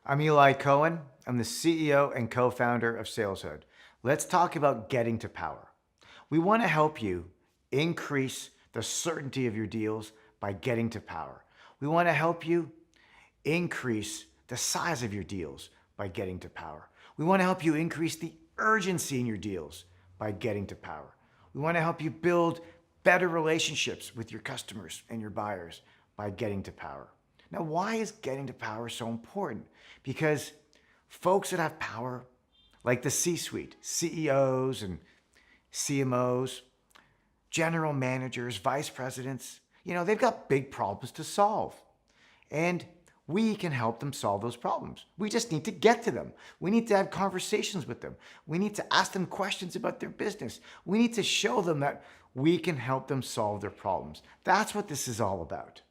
I'm Eli Cohen. I'm the CEO and co-founder of SalesHood. Let's talk about getting to power. We want to help you increase the certainty of your deals by getting to power. We want to help you increase the size of your deals by getting to power. We want to help you increase the urgency in your deals by getting to power. We want to help you build better relationships with your customers and your buyers by getting to power. Now, why is getting to power so important? Because folks that have power, like the C-suite, CEOs and CMOs, general managers, vice presidents, they've got big problems to solve. And we can help them solve those problems. We just need to get to them. We need to have conversations with them. We need to ask them questions about their business. We need to show them that we can help them solve their problems. That's what this is all about.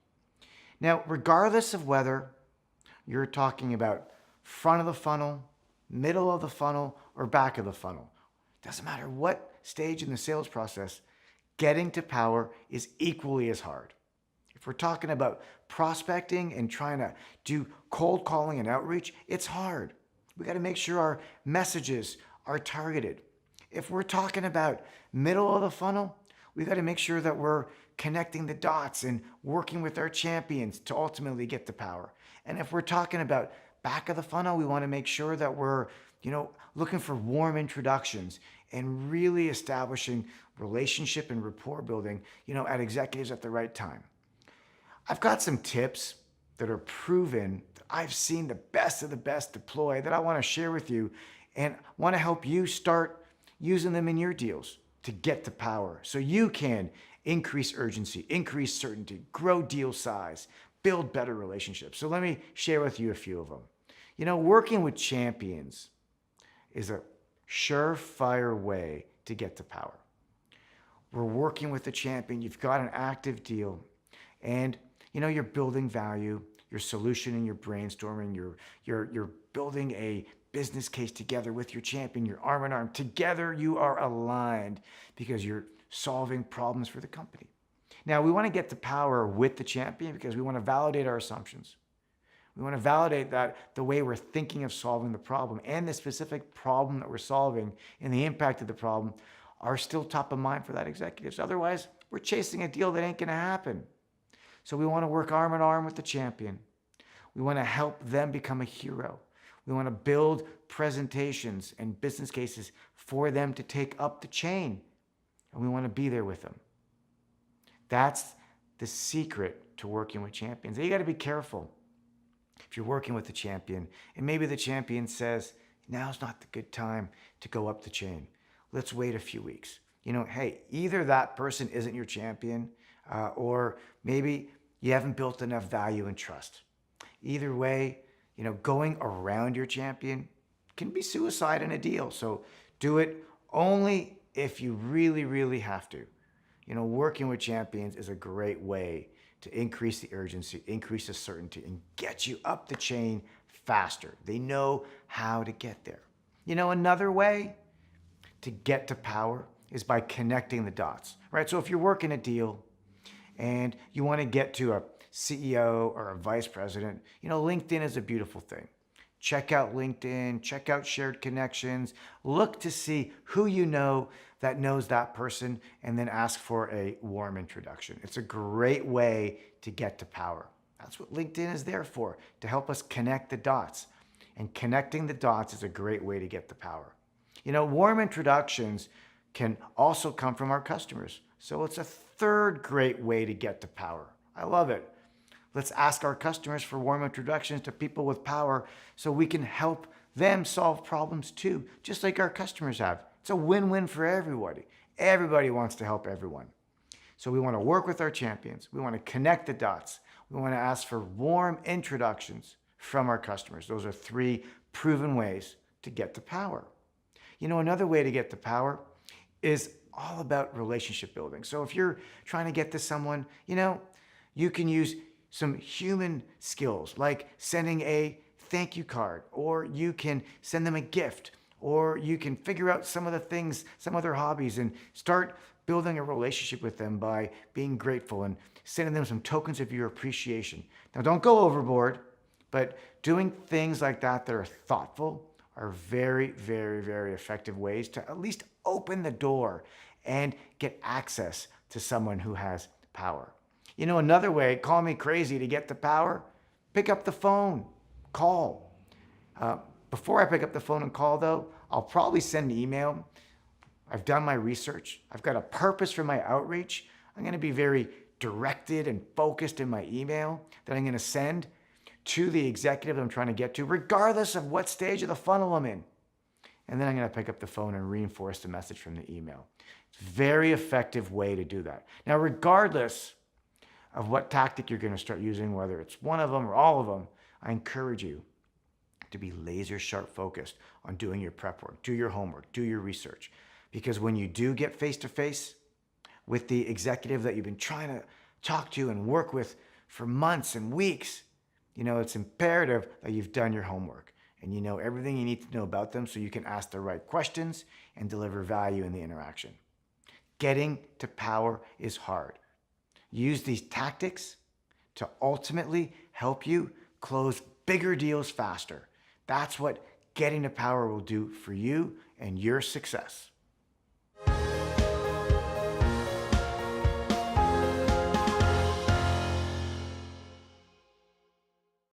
Now, regardless of whether you're talking about front of the funnel, middle of the funnel, or back of the funnel, doesn't matter what stage in the sales process, getting to power is equally as hard. If we're talking about prospecting and trying to do cold calling and outreach, it's hard. We got to make sure our messages are targeted. If we're talking about middle of the funnel, we got to make sure that we're connecting the dots and working with our champions to ultimately get to power. And if we're talking about back of the funnel, we want to make sure that we're, looking for warm introductions and really establishing relationship and rapport building, at executives at the right time. I've got some tips that are proven that I've seen the best of the best deploy that I want to share with you and want to help you start using them in your deals to get to power so you can increase urgency, increase certainty, grow deal size, build better relationships. So let me share with you a few of them. Working with champions is a surefire way to get to power. We're working with a champion, you've got an active deal, and you're building value, you're solutioning, you're brainstorming, you're building a business case together with your champion, you're arm in arm. Together you are aligned because you're solving problems for the company. Now, we want to get to power with the champion because we want to validate our assumptions. We want to validate that the way we're thinking of solving the problem and the specific problem that we're solving and the impact of the problem are still top of mind for that executive. Otherwise, we're chasing a deal that ain't going to happen. So we want to work arm in arm with the champion. We want to help them become a hero. We want to build presentations and business cases for them to take up the chain. And we want to be there with them. That's the secret to working with champions. You got to be careful if you're working with a champion and maybe the champion says, now's not the good time to go up the chain. Let's wait a few weeks. Hey, either that person isn't your champion or maybe you haven't built enough value and trust. Either way, going around your champion can be suicide in a deal. So do it only if you really, really have to. Working with champions is a great way to increase the urgency, increase the certainty, and get you up the chain faster. They know how to get there. Another way to get to power is by connecting the dots, right? So if you're working a deal and you want to get to a CEO or a vice president, LinkedIn is a beautiful thing. Check out LinkedIn, check out shared connections, look to see who you know that knows that person, and then ask for a warm introduction. It's a great way to get to power. That's what LinkedIn is there for, to help us connect the dots. And connecting the dots is a great way to get to power. Warm introductions can also come from our customers. So it's a third great way to get to power. I love it. Let's ask our customers for warm introductions to people with power so we can help them solve problems too, just like our customers have. It's a win-win for everybody. Everybody wants to help everyone. So we want to work with our champions. We want to connect the dots. We want to ask for warm introductions from our customers. Those are three proven ways to get to power. Another way to get to power is all about relationship building. So if you're trying to get to someone, you can use some human skills like sending a thank you card, or you can send them a gift, or you can figure out some of the things, some other hobbies, and start building a relationship with them by being grateful and sending them some tokens of your appreciation. Now, don't go overboard, But doing things like that are thoughtful are very, very, very effective ways to at least open the door and get access to someone who has power. You know, another way, call me crazy, to get the power, pick up the phone, call. Uh, Before I pick up the phone and call, though, I'll probably send an email. I've done my research. I've got a purpose for my outreach. I'm going to be very directed and focused in my email that I'm going to send to the executive I'm trying to get to, regardless of what stage of the funnel I'm in. And then I'm going to pick up the phone and reinforce the message from the email. It's a very effective way to do that. Now, regardless of what tactic you're going to start using, whether it's one of them or all of them, I encourage you to be laser sharp focused on doing your prep work, do your homework, do your research. Because when you do get face to face with the executive that you've been trying to talk to and work with for months and weeks, you know, it's imperative that you've done your homework and you know everything you need to know about them so you can ask the right questions and deliver value in the interaction. Getting to power is hard. Use these tactics to ultimately help you close bigger deals faster. That's what getting to power will do for you and your success.